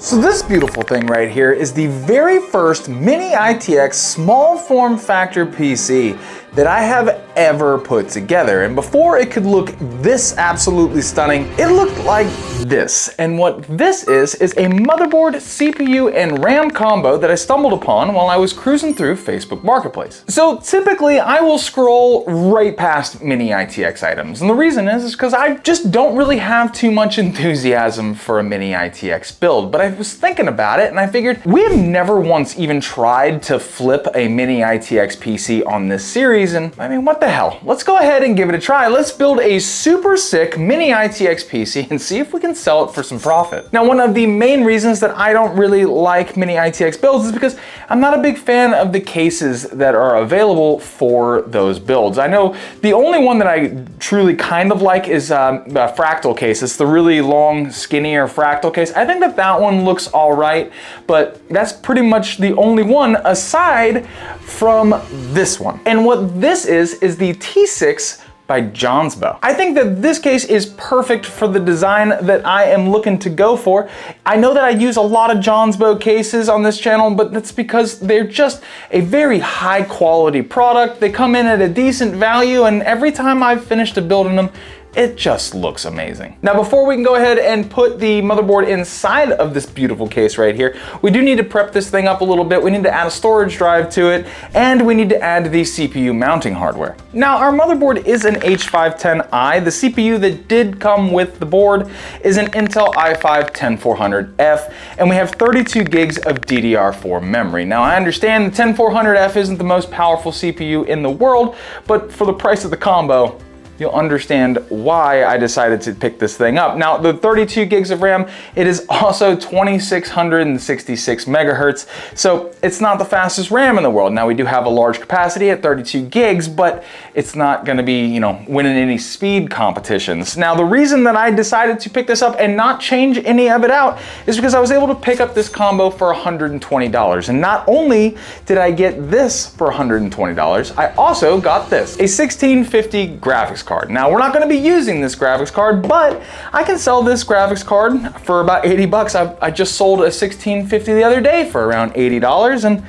So this beautiful thing right here is the very first mini ITX small form factor PC that I have ever put together. And before it could look this absolutely stunning, it looked like this. And what this is a motherboard, CPU, and RAM combo that I stumbled upon while I was cruising through Facebook Marketplace. So typically I will scroll right past mini ITX items. And the reason is because I just don't really have too much enthusiasm for a mini ITX build. But I was thinking about it and I figured we have never once even tried to flip a mini ITX PC on this series. And I mean, what the hell? Let's go ahead and give it a try. Let's build a super sick mini ITX PC and see if we can sell it for some profit. Now, one of the main reasons that I don't really like mini ITX builds is because I'm not a big fan of the cases that are available for those builds. I know the only one that I truly kind of like is a fractal case. It's the really long, skinnier fractal case. I think that that one looks all right, but that's pretty much the only one aside from this one. And what this is the T6 by Johnsbow. I think that this case is perfect for the design that I am looking to go for. I know that I use a lot of Johnsbow cases on this channel, but that's because they're just a very high quality product. They come in at a decent value, and every time I've finished building them, it just looks amazing. Now, before we can go ahead and put the motherboard inside of this beautiful case right here, we do need to prep this thing up a little bit. We need to add a storage drive to it, and we need to add the CPU mounting hardware. Now, our motherboard is an H510i. The CPU that did come with the board is an Intel i5-10400F, and we have 32 gigs of DDR4 memory. Now, I understand the 10400F isn't the most powerful CPU in the world, but for the price of the combo, you'll understand why I decided to pick this thing up. Now, the 32 gigs of RAM, it is also 2666 megahertz, so it's not the fastest RAM in the world. Now, we do have a large capacity at 32 gigs, but it's not gonna be, you know, winning any speed competitions. Now, the reason that I decided to pick this up and not change any of it out is because I was able to pick up this combo for $120. And not only did I get this for $120, I also got this, a 1650 graphics card. Now, we're not going to be using this graphics card, but I can sell this graphics card for about 80 bucks. I just sold a 1650 the other day for around $80, and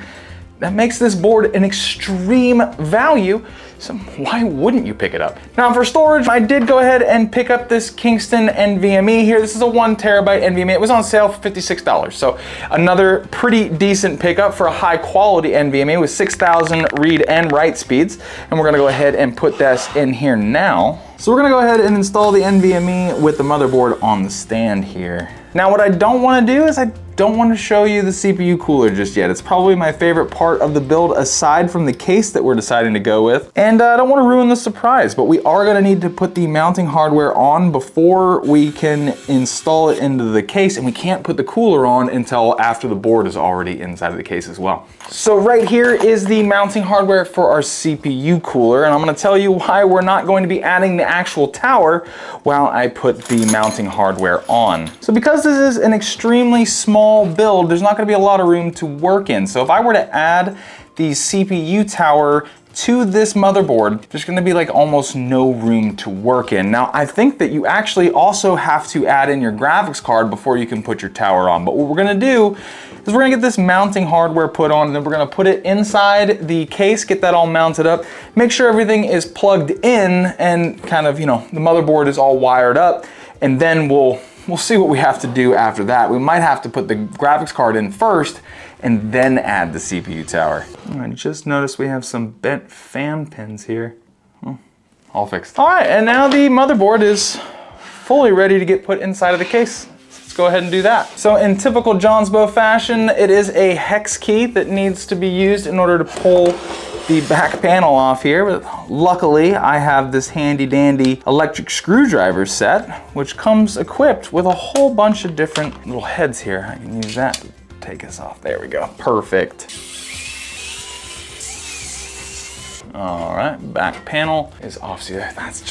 that makes this board an extreme value. So why wouldn't you pick it up? Now, for storage, I did go ahead and pick up this Kingston NVMe here. This is a 1 terabyte NVMe. It was on sale for $56. So another pretty decent pickup for a high quality NVMe with 6,000 read and write speeds. And we're gonna go ahead and put this in here now. So we're gonna go ahead and install the NVMe with the motherboard on the stand here. Now, what I don't wanna do is I don't want to show you the CPU cooler just yet. It's probably my favorite part of the build aside from the case that we're deciding to go with. And I don't want to ruin the surprise, but we are going to need to put the mounting hardware on before we can install it into the case, and we can't put the cooler on until after the board is already inside of the case as well. So right here is the mounting hardware for our CPU cooler, and I'm going to tell you why we're not going to be adding the actual tower while I put the mounting hardware on. So because this is an extremely small build, there's not going to be a lot of room to work in. So if I were to add the CPU tower to this motherboard, there's going to be like almost no room to work in. Now, I think that you actually also have to add in your graphics card before you can put your tower on. But what we're going to do is we're going to get this mounting hardware put on, and then we're going to put it inside the case, get that all mounted up, make sure everything is plugged in and kind of, you know, the motherboard is all wired up, and then we'll see what we have to do after that. We might have to put the graphics card in first and then add the CPU tower. I just noticed we have some bent fan pins here. All fixed. All right, and now the motherboard is fully ready to get put inside of the case. Let's go ahead and do that. So in typical Johnsbow fashion, it is a hex key that needs to be used in order to pull the back panel off here, but luckily I have this handy dandy electric screwdriver set, which comes equipped with a whole bunch of different little heads here. I can use that to take us off. There we go, perfect. All right, back panel is off. See, that's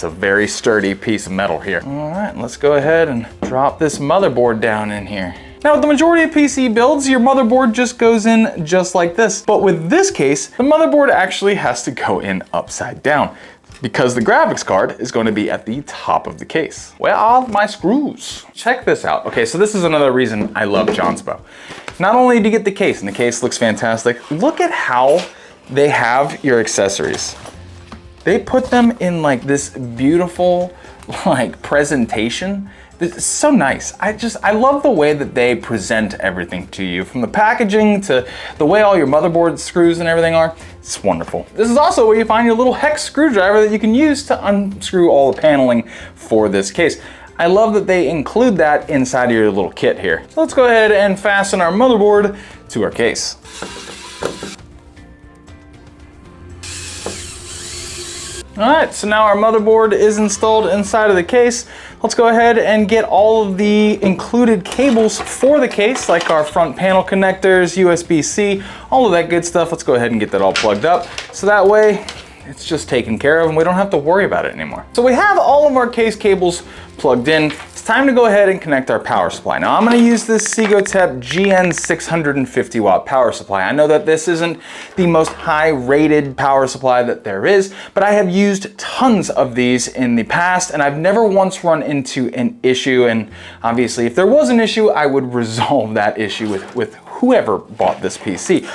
a very sturdy piece of metal here. All right, let's go ahead and drop this motherboard down in here. Now, with the majority of PC builds, your motherboard just goes in just like this. But with this case, the motherboard actually has to go in upside down. because the graphics card is going to be at the top of the case. Where are my screws? Check this out. Okay, so this is another reason I love Johnspo. Not only do you get the case, and the case looks fantastic, look at how they have your accessories. They put them in like this beautiful like presentation. It's so nice. I love the way that they present everything to you, from the packaging to the way all your motherboard screws and everything are. It's wonderful. This is also where you find your little hex screwdriver that you can use to unscrew all the paneling for this case. I love that they include that inside of your little kit here. So let's go ahead and fasten our motherboard to our case. All right, so now our motherboard is installed inside of the case. Let's go ahead and get all of the included cables for the case, like our front panel connectors, USB-C, all of that good stuff. Let's go ahead and get that all plugged up. So that way, it's just taken care of and we don't have to worry about it anymore. So we have all of our case cables plugged in. It's time to go ahead and connect our power supply. Now I'm going to use this Qtips GN 650 watt power supply. I know that this isn't the most high rated power supply that there is, but I have used tons of these in the past and I've never once run into an issue. And obviously if there was an issue, I would resolve that issue with whoever bought this PC.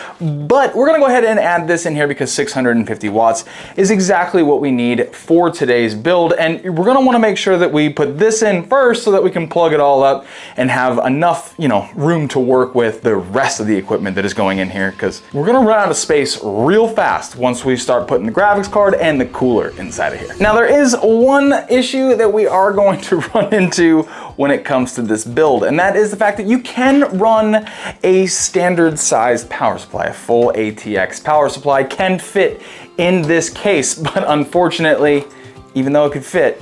But we're gonna go ahead and add this in here because 650 watts is exactly what we need for today's build. And we're gonna wanna make sure that we put this in first so that we can plug it all up and have enough, room to work with the rest of the equipment that is going in here, because we're gonna run out of space real fast once we start putting the graphics card and the cooler inside of here. Now there is one issue that we are going to run into when it comes to this build, and that is the fact that you can run a standard sized power supply. A full ATX power supply can fit in this case, but unfortunately, even though it could fit,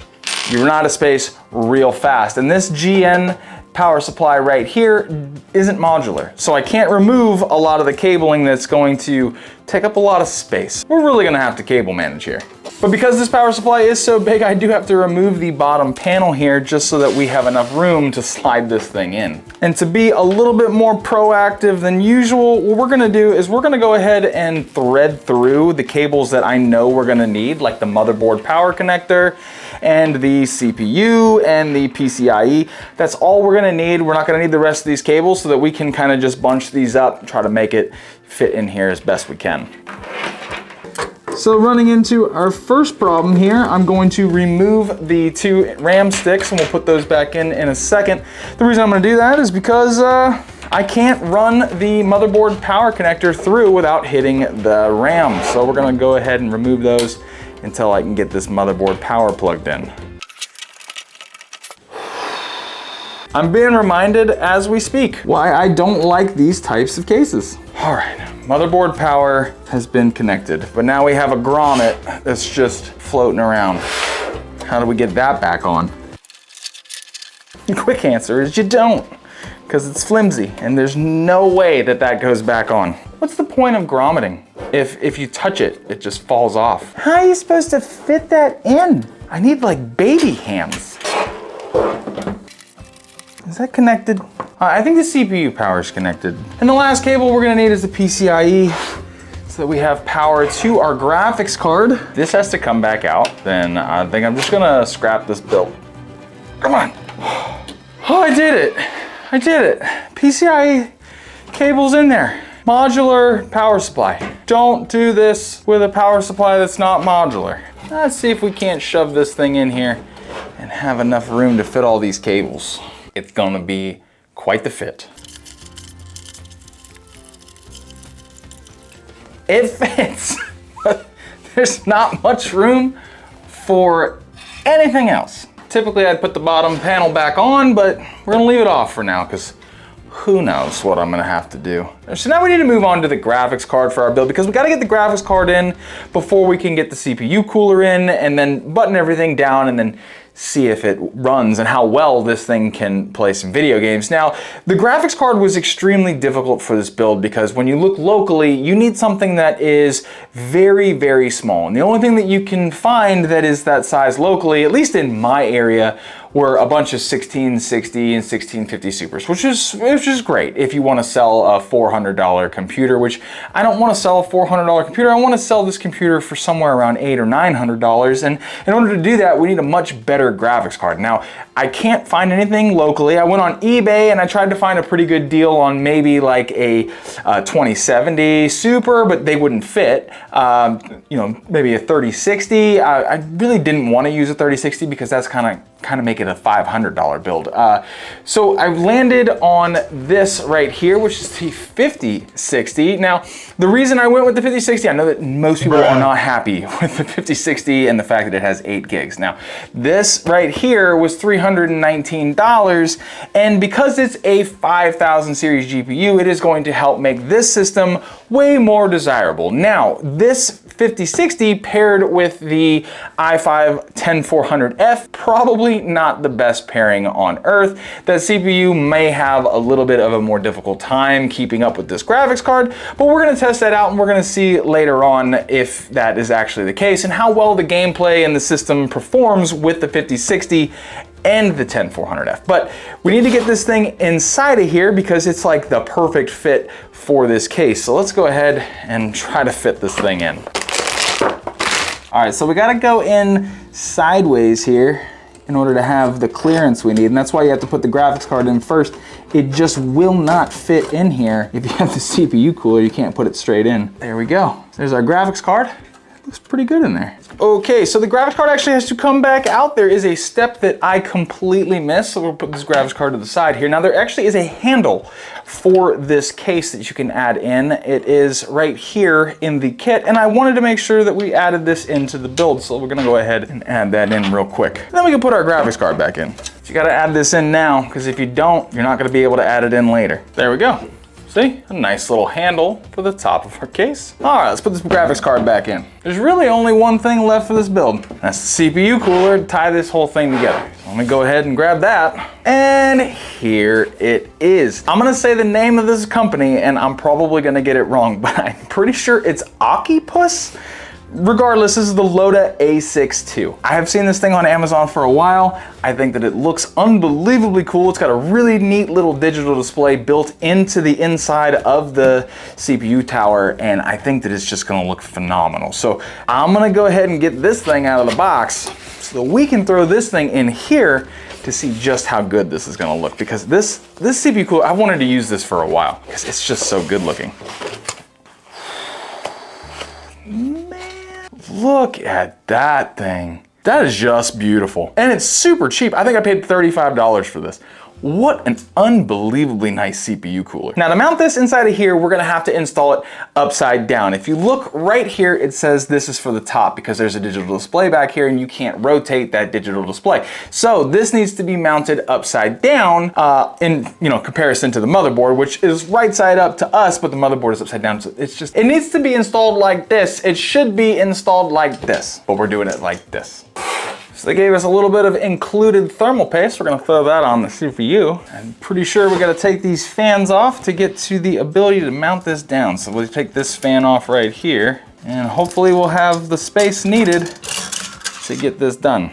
you run out of space real fast. And this GN power supply right here isn't modular, so I can't remove a lot of the cabling that's going to take up a lot of space. We're really gonna have to cable manage here. But because this power supply is so big, I do have to remove the bottom panel here just so that we have enough room to slide this thing in. And to be a little bit more proactive than usual, what we're gonna do is we're gonna go ahead and thread through the cables that I know we're gonna need, like the motherboard power connector and the CPU and the PCIe. That's all we're gonna need. We're not gonna need the rest of these cables, so that we can kind of just bunch these up and try to make it fit in here as best we can. So running into our first problem here, I'm going to remove the two RAM sticks and we'll put those back in a second. The reason I'm gonna do that is because I can't run the motherboard power connector through without hitting the RAM. So we're gonna go ahead and remove those until I can get this motherboard power plugged in. I'm being reminded as we speak why I don't like these types of cases. All right, motherboard power has been connected, but now we have a grommet that's just floating around. How do we get that back on? The quick answer is you don't, because it's flimsy and there's no way that that goes back on. What's the point of grommeting? If you touch it, it just falls off. How are you supposed to fit that in? I need like baby hands. Is that connected? I think the CPU power is connected. And the last cable we're gonna need is the PCIe, so that we have power to our graphics card. This has to come back out. Then I think I'm just gonna scrap this build. Come on. Oh, I did it. I did it. PCIe cable's in there. Modular power supply. Don't do this with a power supply that's not modular. Let's see if we can't shove this thing in here and have enough room to fit all these cables. It's gonna be quite the fit. It fits, but there's not much room for anything else. Typically I'd put the bottom panel back on, but we're gonna leave it off for now because who knows what I'm gonna have to do. So now we need to move on to the graphics card for our build, because we gotta get the graphics card in before we can get the CPU cooler in and then button everything down and then see if it runs and how well this thing can play some video games. Now, the graphics card was extremely difficult for this build because when you look locally, you need something that is very, very small. And the only thing that you can find that is that size locally, at least in my area, were a bunch of 1660 and 1650 Supers, which is great if you want to sell a $400 computer, which I don't want to sell a $400 computer. I want to sell this computer for somewhere around $800 or $900. And in order to do that, we need a much better graphics card. Now, I can't find anything locally. I went on eBay and I tried to find a pretty good deal on maybe like a 2070 Super, but they wouldn't fit. You know, maybe a 3060. I really didn't want to use a 3060 because that's kind of make it a $500 build. So I landed on this right here, which is the 5060. Now, the reason I went with the 5060, I know that most people are not happy with the 5060 and the fact that it has 8 gigs. Now, this right here was $319, and because it's a 5000 series GPU, it is going to help make this system way more desirable. Now, this 5060 paired with the i5-10400F, probably not the best pairing on earth. That CPU may have a little bit of a more difficult time keeping up with this graphics card, but we're gonna test that out and we're gonna see later on if that is actually the case and how well the gameplay and the system performs with the 5060 and the 10400F. But we need to get this thing inside of here because it's like the perfect fit for this case. So let's go ahead and try to fit this thing in. All right, so we gotta go in sideways here in order to have the clearance we need, and that's why you have to put the graphics card in first. It just will not fit in here. If you have the CPU cooler, you can't put it straight in. There we go. There's our graphics card. Looks pretty good in there. Okay, so the graphics card actually has to come back out. There is a step that I completely missed, so we'll put this graphics card to the side here. Now there actually is a handle for this case that you can add in. It is right here in the kit, and I wanted to make sure that we added this into the build, so we're gonna go ahead and add that in real quick. Then we can put our graphics card back in. So you gotta add this in now, because if you don't, you're not gonna be able to add it in later. There we go. See, a nice little handle for the top of our case. All right, let's put this graphics card back in. There's really only one thing left for this build. That's the CPU cooler to tie this whole thing together. So let me go ahead and grab that. And here it is. I'm gonna say the name of this company and I'm probably gonna get it wrong, but I'm pretty sure it's Qtips. Regardless, this is the Loda A6 II. I have seen this thing on Amazon for a while. I think that it looks unbelievably cool. It's got a really neat little digital display built into the inside of the CPU tower, and I think that it's just gonna look phenomenal. So I'm gonna go ahead and get this thing out of the box so that we can throw this thing in here to see just how good this is gonna look, because this CPU cooler, I wanted to use this for a while because it's just so good looking. Look at that thing. That is just beautiful. And it's super cheap. I think I paid $35 for this. What an unbelievably nice CPU cooler. Now to mount this inside of here, we're gonna have to install it upside down. If you look right here, it says this is for the top because there's a digital display back here and you can't rotate that digital display. So this needs to be mounted upside down in comparison to the motherboard, which is right side up to us, but the motherboard is upside down. So it needs to be installed like this. It should be installed like this, but we're doing it like this. So they gave us a little bit of included thermal paste. We're gonna throw that on the CPU. I'm pretty sure we gotta take these fans off to get to the ability to mount this down. So we'll take this fan off right here, and hopefully we'll have the space needed to get this done.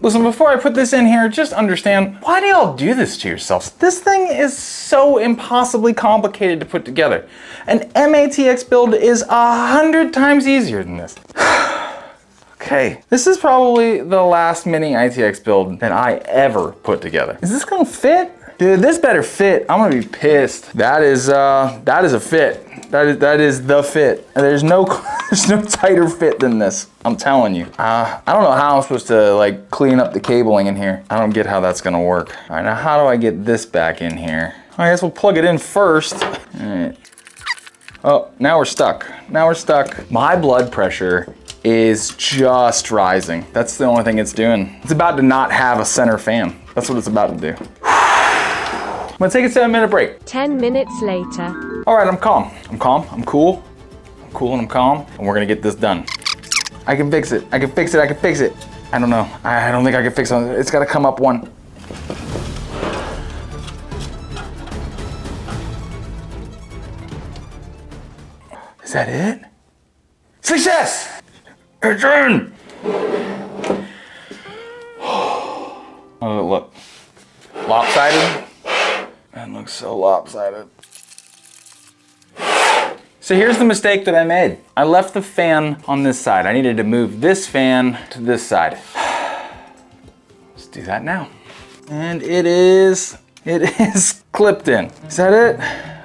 Listen, before I put this in here, just understand, why do y'all do this to yourselves? This thing is so impossibly complicated to put together. An MATX build is 100 times easier than this. Okay, this is probably the last mini ITX build that I ever put together. Is this gonna fit? Dude, this better fit. I'm gonna be pissed. That is a fit. That is the fit. There's no tighter fit than this. I'm telling you. I don't know how I'm supposed to like clean up the cabling in here. I don't get how that's gonna work. All right, now how do I get this back in here? I guess we'll plug it in first. All right. Oh, now we're stuck. Now we're stuck. My blood pressure is just rising. That's the only thing it's doing. It's about to not have a center fan. That's what it's about to do. I'm gonna take a 7-minute break. 10 minutes later. All right, I'm calm. I'm calm, I'm cool. I'm cool and I'm calm, and we're gonna get this done. I can fix it, I can fix it, I can fix it. I don't know, I don't think I can fix it. It's gotta come up one. Is that it? Success! It's in! lopsided. That looks so lopsided. So here's the mistake that I made. I left the fan on this side. I needed to move this fan to this side. Let's do that now. And it is clipped in. Is that it?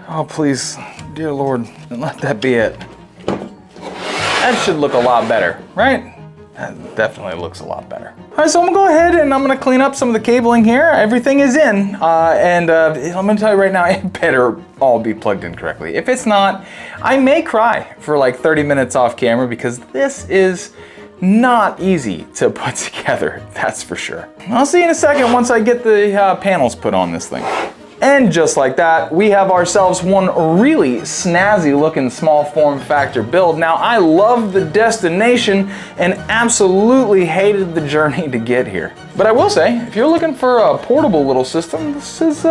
Oh, please, dear Lord, let that be it. That should look a lot better, right? That definitely looks a lot better. All right, so I'm gonna go ahead and I'm gonna clean up some of the cabling here. Everything is in, I'm gonna tell you right now, it better all be plugged in correctly. If it's not, I may cry for like 30 minutes off camera because this is not easy to put together, that's for sure. I'll see you in a second once I get the panels put on this thing. And just like that, we have ourselves one really snazzy looking small form factor build. Now, I love the destination and absolutely hated the journey to get here. But I will say, if you're looking for a portable little system, this is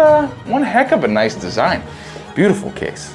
one heck of a nice design. Beautiful case.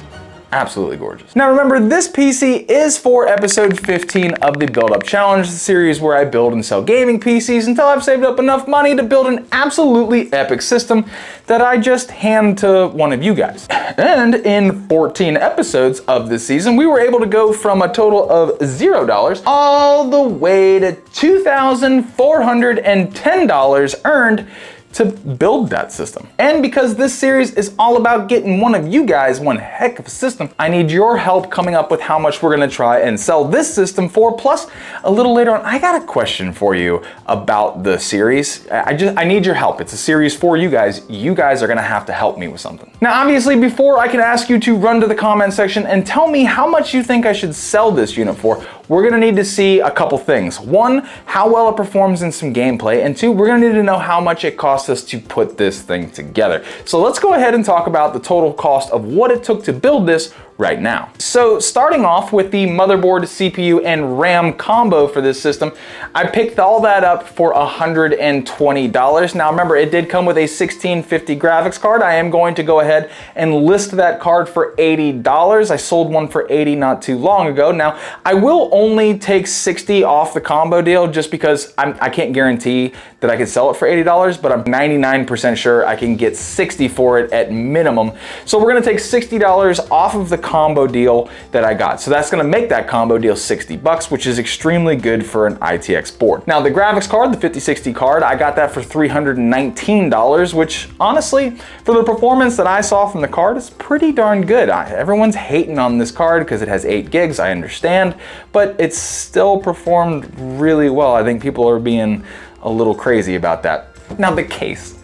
Absolutely gorgeous. Now remember, this PC is for episode 15 of the Build Up Challenge, the series where I build and sell gaming PCs until I've saved up enough money to build an absolutely epic system that I just hand to one of you guys. And in 14 episodes of this season, we were able to go from a total of $0 all the way to $2,410 earned to build that system. And because this series is all about getting one of you guys one heck of a system, I need your help coming up with how much we're gonna try and sell this system for. Plus, a little later on, I got a question for you about the series. I need your help. It's a series for you guys. You guys are gonna have to help me with something. Now, obviously, before I can ask you to run to the comment section and tell me how much you think I should sell this unit for, we're gonna need to see a couple things. One, how well it performs in some gameplay, and two, we're gonna need to know how much it costs us to put this thing together. So let's go ahead and talk about the total cost of what it took to build this right now. So starting off with the motherboard, CPU, and RAM combo for this system, I picked all that up for $120. Now remember, it did come with a 1650 graphics card. I am going to go ahead and list that card for $80. I sold one for $80 not too long ago. Now, I will only take $60 off the combo deal just because I can't guarantee that I can sell it for $80, but I'm 99% sure I can get $60 for it at minimum. So we're gonna take $60 off of the combo deal that I got. So that's gonna make that combo deal $60, which is extremely good for an ITX board. Now the graphics card, the 5060 card, I got that for $319, which honestly, for the performance that I saw from the card, is pretty darn good. Everyone's hating on this card because it has 8 gigs, I understand, but it's still performed really well. I think people are being a little crazy about that. Now the case,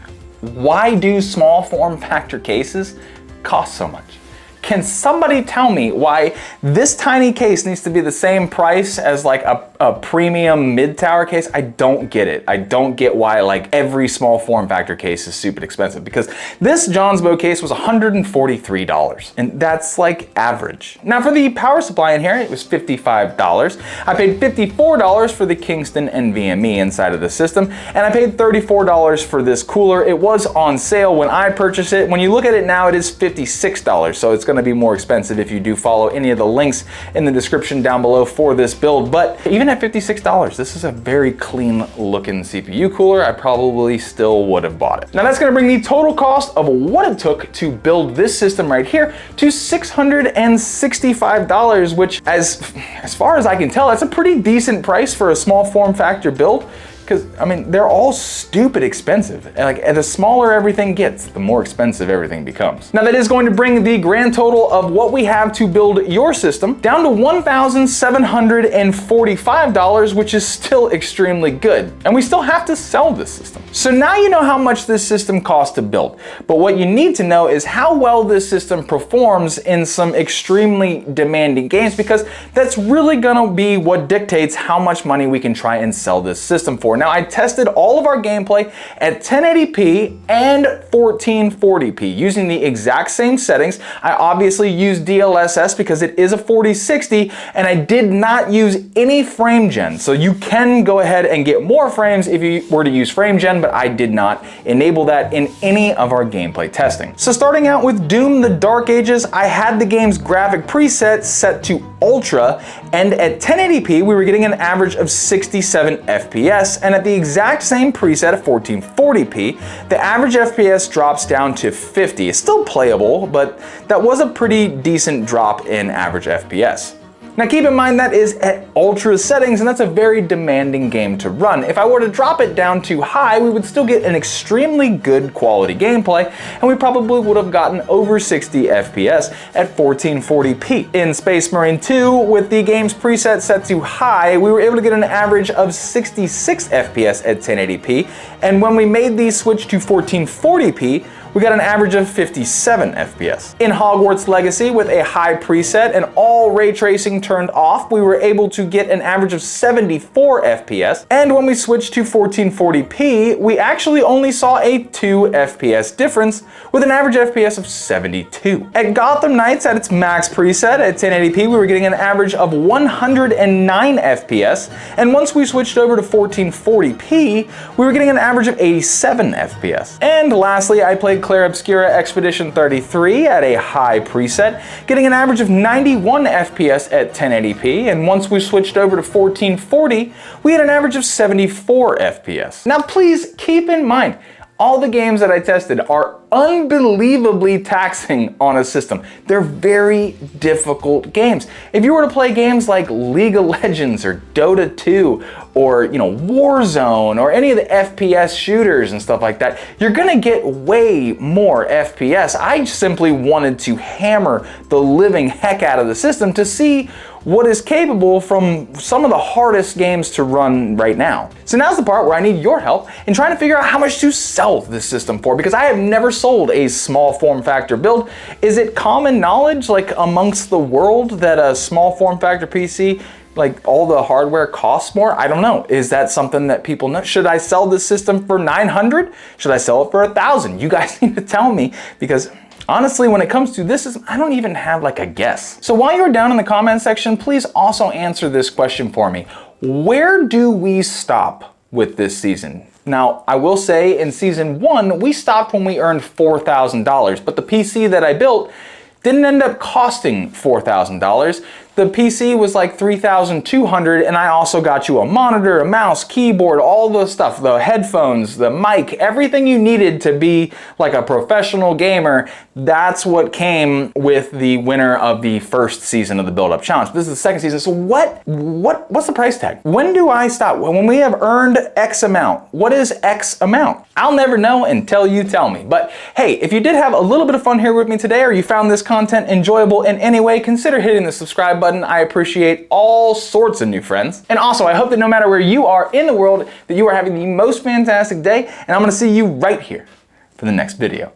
why do small form factor cases cost so much? Can somebody tell me why this tiny case needs to be the same price as like a premium mid-tower case? I don't get it. I don't get why like every small form factor case is super expensive, because this Johnsbow case was $143 and that's like average. Now for the power supply in here, it was $55. I paid $54 for the Kingston NVMe inside of the system, and I paid $34 for this cooler. It was on sale when I purchased it. When you look at it now, it is $56, so it's going to be more expensive if you do follow any of the links in the description down below for this build. But even at $56, this is a very clean looking CPU cooler. I probably still would have bought it. Now that's going to bring the total cost of what it took to build this system right here to $665, which as far as I can tell, that's a pretty decent price for a small form factor build. Because, I mean, they're all stupid expensive. And the smaller everything gets, the more expensive everything becomes. Now that is going to bring the grand total of what we have to build your system down to $1,745, which is still extremely good. And we still have to sell this system. So now you know how much this system costs to build. But what you need to know is how well this system performs in some extremely demanding games, because that's really gonna be what dictates how much money we can try and sell this system for. Now I tested all of our gameplay at 1080p and 1440p using the exact same settings. I obviously used DLSS because it is a 4060, and I did not use any frame gen. So you can go ahead and get more frames if you were to use frame gen, but I did not enable that in any of our gameplay testing. So starting out with Doom: The Dark Ages, I had the game's graphic preset set to Ultra, and at 1080p we were getting an average of 67 FPS, and at the exact same preset of 1440p, the average FPS drops down to 50. It's still playable, but that was a pretty decent drop in average FPS. Now keep in mind that is at ultra settings, and that's a very demanding game to run. If I were to drop it down to high, we would still get an extremely good quality gameplay, and we probably would have gotten over 60 FPS at 1440p. In Space Marine 2, with the game's preset set to high, we were able to get an average of 66 FPS at 1080p, and when we made the switch to 1440p, we got an average of 57 FPS. In Hogwarts Legacy, with a high preset and all ray tracing turned off, we were able to get an average of 74 FPS, and when we switched to 1440p, we actually only saw a 2 FPS difference, with an average FPS of 72. At Gotham Knights, at its max preset at 1080p, we were getting an average of 109 FPS, and once we switched over to 1440p, we were getting an average of 87 FPS. And lastly, I played Clair Obscura Expedition 33 at a high preset, getting an average of 91 FPS at 1080p, and once we switched over to 1440, we had an average of 74 FPS. Now please keep in mind, all the games that I tested are unbelievably taxing on a system. They're very difficult games. If you were to play games like League of Legends or Dota 2 or Warzone or any of the FPS shooters and stuff like that, you're gonna get way more FPS. I simply wanted to hammer the living heck out of the system to see what is capable from some of the hardest games to run right now. So now's the part where I need your help in trying to figure out how much to sell this system for, because I have never sold a small form factor build. Is it common knowledge, like amongst the world, that a small form factor PC, like all the hardware costs more? I don't know. Is that something that people know? Should I sell this system for 900? Should I sell it for 1,000? You guys need to tell me, because honestly, when it comes to this, I don't even have like a guess. So while you're down in the comment section, please also answer this question for me. Where do we stop with this season? Now, I will say in season 1, we stopped when we earned $4,000, but the PC that I built didn't end up costing $4,000. The PC was like $3,200, and I also got you a monitor, a mouse, keyboard, all the stuff, the headphones, the mic, everything you needed to be like a professional gamer. That's what came with the winner of the first season of the Build Up Challenge. This is the second season, so what's the price tag? When do I stop? When we have earned X amount, what is X amount? I'll never know until you tell me. But hey, if you did have a little bit of fun here with me today, or you found this content enjoyable in any way, consider hitting the subscribe button. I appreciate all sorts of new friends. And also, I hope that no matter where you are in the world, that you are having the most fantastic day, and I'm gonna see you right here for the next video.